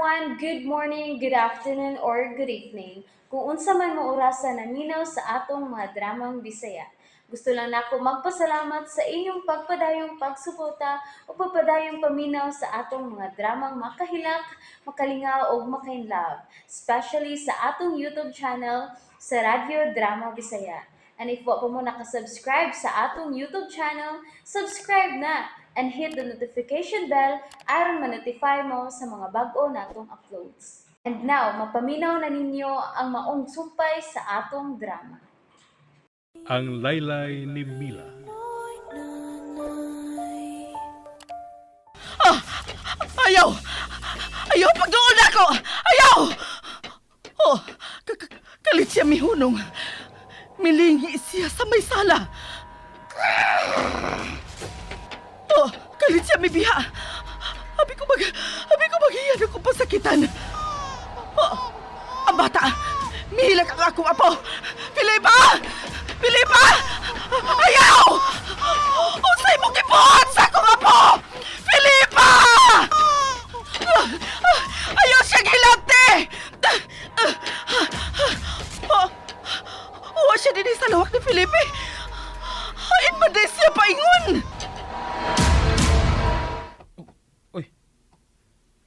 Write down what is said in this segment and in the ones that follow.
everyone, good morning, good afternoon, or good evening. Kung unsa man mo orasan naminaw sa atong mga dramang Bisaya. Gusto lang nako magpasalamat sa inyong pagpadayong pagsuporta o pagpadayong paminaw sa atong mga dramang makahilak, makalingaw o makainlove, especially sa atong YouTube channel sa Radio Drama Bisaya. And if wa pa mo nakasubscribe sa atong YouTube channel, subscribe na and hit the notification bell aron ma-notify mo sa mga bag-o natong uploads. And now, mapaminaw na ninyo ang maong sumpay sa atong drama. Ang laylay ni Mila. Ayaw! Ayaw! Pagdoon ako! Ayaw! Oh, kalit siya mihunong. Milingi siya sa may sala. Oh, kalit siya mibiha. Abi ko maghiyan ako pasakitan. Oh, ang bata! Mihilag ang akong apo! Filipa! Filipa! Ayaw! Unsay mo gibuhat sa akong apo! Filipa! Ayaw siya gilabti! Uwa siya din sa lawak ni Felipe. Hain ba din siya paingon? Oy,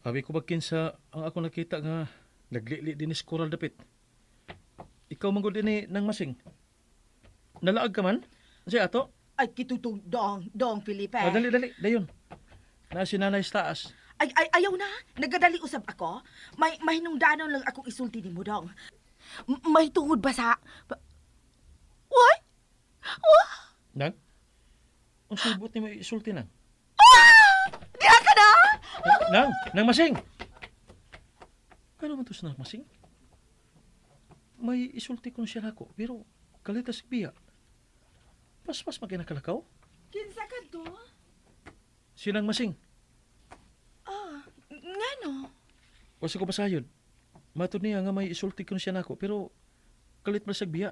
abi ko bagkin sa ang ako nakita nga naglili din is coral dapit. Ikaw manggod din nang masing. Nalaag ka man? Siya ato? Ay, kitutong dong, Felipe. Dali, dayon. Na si nanay sa taas. Ayaw na. Nagadali usab ako. May hinungdanon lang akong isulti ni mo, dong. May tungod ba sa... What? Nang? Ang subot ni may isulti nang. Diha ka na? Nang masing! Kano man to sa nang masing? May isulti ko siya nako, pero kalitas biya. Pas maginakalakaw? Kinsa ka to? Sinang masing? Ngano? Wasa ko pasayod. Matod niya nga may isulti ko siya nako, pero kalit man biya.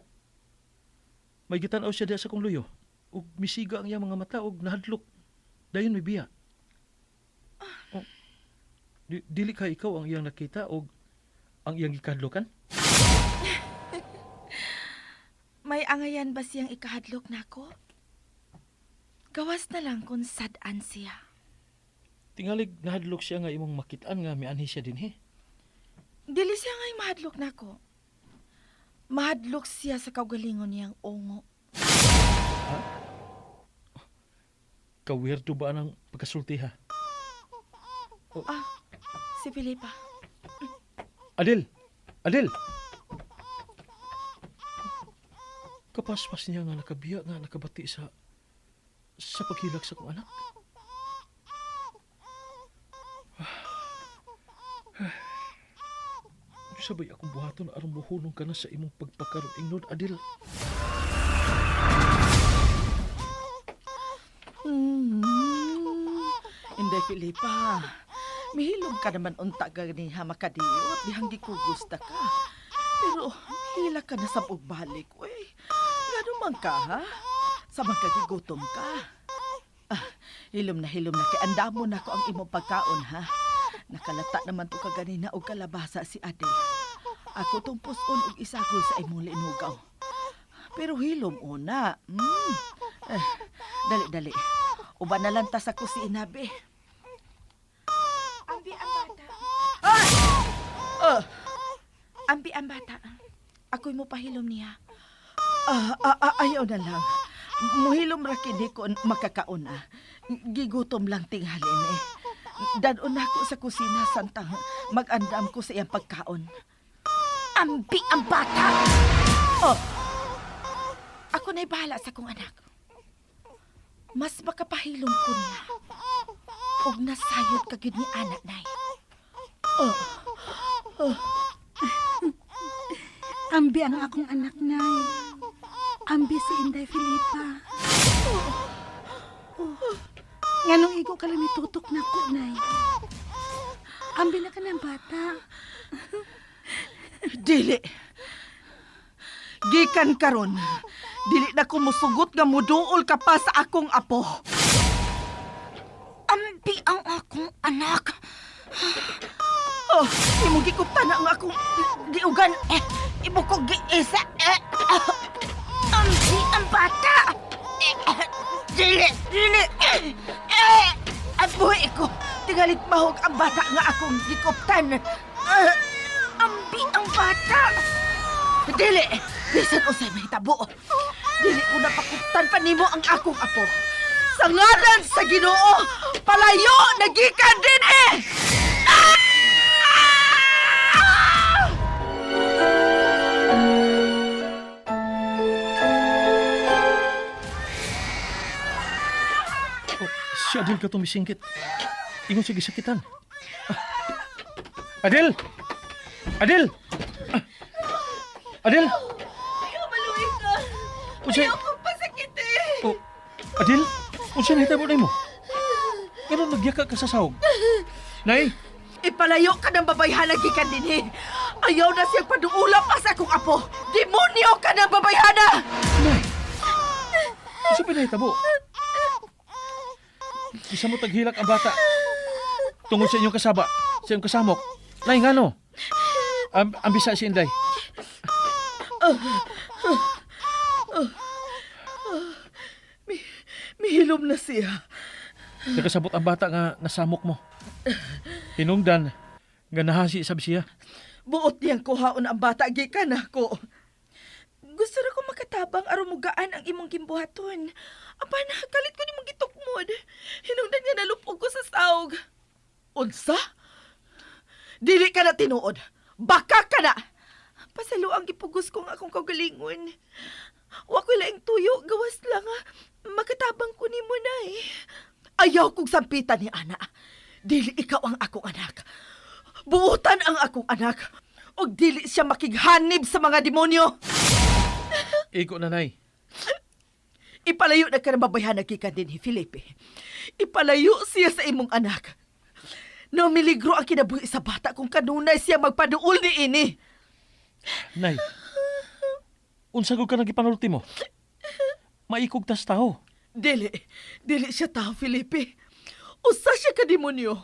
May gitanaw siya diya sa kong luyo. Ug misiga ang iyang mga mata ug nahadlok. Dayon may biya. Oh, dili ka ikaw ang iyang nakita ug ang iyang gikadlokan? May angayan ba siyang ikahadlok nako? Gawas na lang kung sad-an siya. Tingalig nahadlok siya nga imong makitaan nga mianhi siya dinhi. Dili siya nga'y mahadlok nako. Mahadlok siya sa kaugalingon niyang ongo. Kawirdo ba ang pagkasulti ha? Si Filipa. Adel! Kapaspas niya nga nakabiya nga nakabati sa paghilak sa kong anak. Sabay akong buhaton aron mohunong ka na sa imong pagpakaroon ingnod, Adel. Inday Filipa. Mihilom ka naman unta ganiha makadiyot. Dihang gikugusta ka. Pero hila ka na sa pagbalik. Uy, gano man ka, ha? Sa magkagigutom ka. Hilom na kay andamo na ko ang imong pagkaon, ha? Nakalata naman to kaganina og kalabasa si Adel. Ako tong puson og isagol sa imong linugaw. Pero hilom una. Dali. Uban na lang ta sa kusina, be. Ambi ang bata. Ambi ang bata. Ako'y mo pahilom niya. Ayaw na lang. Muhilom ra kini ko makakaon na. Gigutom lang tinghalin eh. Danon ako sa kusina santang mag-andam ko sa iyang pagkaon. Ambi ang bata! Ako na'y bahala sa kong anak. Mas makapahilom ko niya. Og nasayod ka gyud ni anak nay. Ambi ang akong anak, nay. Ambi si Inday Filipa. Nganong igo ka lang tutok na ko, nay. Ambi na ka ng bata. Dili. Gikan karon. Dili na ko musugot nga muduol ka pa sa akong apo. Ambi ang akong anak. imong gikuptan na ang akong giugan. Ibukog giisa. Ang bata. Dili. Ang buhay ko. Tingalit mahog ang bata nga akong gikuptan. Ambi ang bata. Dili. Bisan usay may tabo. Dili ko napakuptan pa nimo ang akong apo. Sa ngalan sa Ginoo, palayo nagikan din eh! Oh, si Adil ka itong misingkit. Ingon siya gisakitan. Adil! Adil! Adil! Ayaw maluwi ka. Unsay? Ayaw kong pasakit eh. Oh, Adil? Unsa nahitabo nimo? Pero nagyaka ka sa sahog. Nay, Ipalayo ka ng babayhana gikan din eh. Ayaw na siyang paduula pa sa akong apo. Demonyo ka ng babayhana! nay. Unsa pinahitabo? Isa mo taghilak ang bata. Tungod sa inyong kasaba, sa inyong kasamok. Nay, ngano? Ang bisa si Inday. Mihilom na siya. Nakasabot ang bata nga nasamok mo. Hinungdan nga nahasi sab siya. Buot niyang kuhaon ang bata gikan ako. Gusto ra ko makatabang aron mugaan ang imong gimbuhaton. Apan kalit ko nimong gitukmod. Hinungdan nga nalupog ko sa saog. Unsa? Dili ka na tinuod. Baka ka na. Pasalo ang gipugos ko nga akong kagalingon. Wa ko laing tuyo, gawas lang nga. Makatabang ko nimo na eh. Ayaw kong sampitan ni Ana. Dili ikaw ang akong anak. Buutan ang akong anak. O dili siya makighanib sa mga demonyo. Iko na, nay. Ipalayo na ka ng babayhan na gikan din ni Felipe. Ipalayo siya sa imong anak. No miligro ang kinabuhi sa bata kung kanunay siya magpaduol ni ini. Nay, unsa gud ka nagipanulti mo? Maikog tas tao. Dili siya tao, Felipe. Usa siya ka demonyo.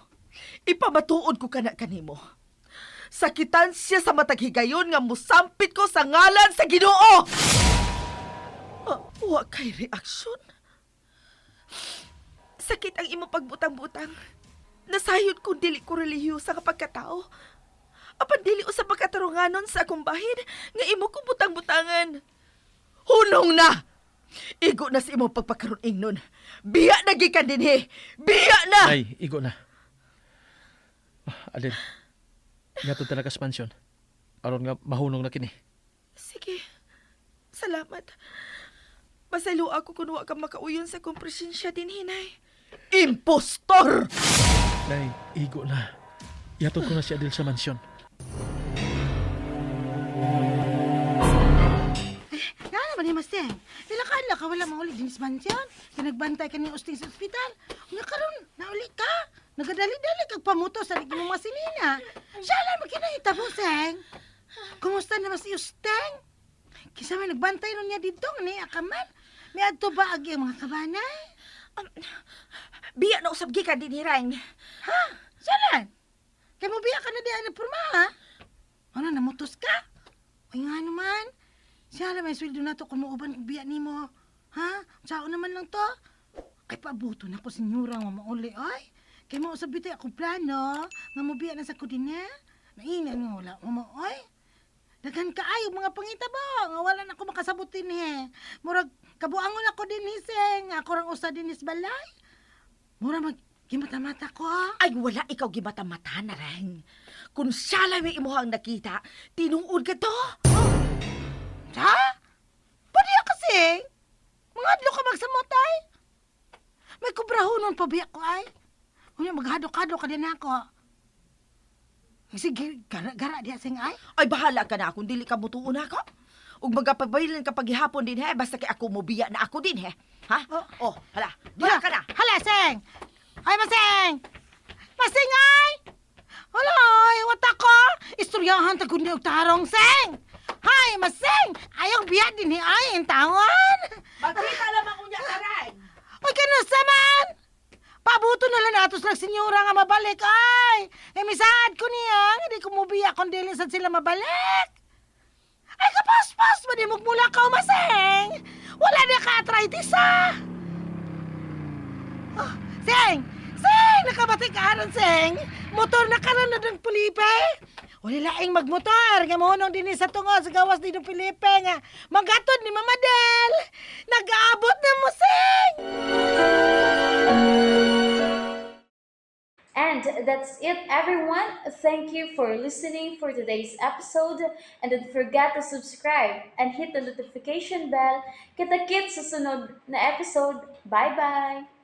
Ipamatuod ko kana kanimo. Sakitan siya sa matag higayon nga musampit ko sa ngalan sa Ginoo. Wa kay reaksyon. Sakit ang imo pagbutang-butang. Nasayod kung dili ko relihiyosa nga pagkatao. Apan dili usab makatarunganon sa akong bahid nga imo ko butang-butangan. Hunong na! Igo na sa imong pagpakaroon ingnon. Biya na gikan dinhi. Biya na! Nay, igo na. Adel, ngatod talaga sa pansyon. Aron nga mahunong na kini. Sige. Salamat. Masalo ako kung wa ka makauyon sa kong presensya din, hinay. Impostor! Nay, igo na. Yatod ko na si Adel sa mansyon. Nga naman ni Maseng. Nilakala ka wala mauli din sa mansyon. Pinagbantay ka ni Usting sa ospital. Nga karon nauli ka. Nagadali-dali kag pamuto sa ligi mong masinina. Siya lang makinahita mo, Seng. Kumusta naman si Usting? Kisa may nagbantay nun niya dito, ni Akaman. May adto ba agi ang mga kabanay? Biya na usab gikan din, hirang. Ha? Siya lang? Kaya mo biya ka na diyan na porma, ha? Ano, namutos ka? O nga naman. Siya lang may sweldo na to kung mauban kong biya ni mo. Ha? Saan naman lang to? Ay, pabuto na ko, senyura, nga mauli, ay. Kaya mo usab bitoy akong plano, nga mo biya na sa kudina. Nainan nga wala mo, ay. Daghan kaayo mga pangitabo, nga wala na ako makasabutin, he. Murag, kabuangon ako din, hiseng. Ako rang usa din is balay. Murag, gimata-mata ko. Ay, wala ikaw gimata-mata na rin. Kung siya lang may imuhang nakita, tinuod ka to. Ha? Pwede kasi. Mga adlo ka magsamotay. May kubrahonon pa biya ko ay. Kung maghado-kado ka din ako. Sige, gara-gara diya sing ay. Ay, bahala ka na kung dili ka mutuon ako. Ug magapagbayilan ka paghihapon din, he. Basta kay ako mo biya na ako din, he. Ha? Oh, hala. Dila ka na. Hala, Seng! Ay, Maseng! Maseng, ay! Hala, ay, wata ko! Istoryahan ta kundi og tarong, Seng! Hay, Maseng! Ayaw biya din ni ay, ang tawon! Magkita lamang unya ka rin. Ay, kanusa man! Pabo Pabuto na lang natos lang senyora nga mabalik, ay! Misaad ko niya, hindi ko mubiya kung dili sad sila mabalik. Ay, kapaspas, manimog mula ka umaseng! Wala na ka-arthritis, ah! Oh, Seng! Seng! Nakabati ka aron, Seng! Motor na karan na ng Pulipe! Wala laing magmotor, nga mohonong din sa tungo sa gawas din ng Pulipe nga magatod ni Mama Del! Nag-aabot na mo, Seng! And that's it, everyone. Thank you for listening for today's episode. And don't forget to subscribe and hit the notification bell. Kita-kits sa sunod na episode. Bye-bye!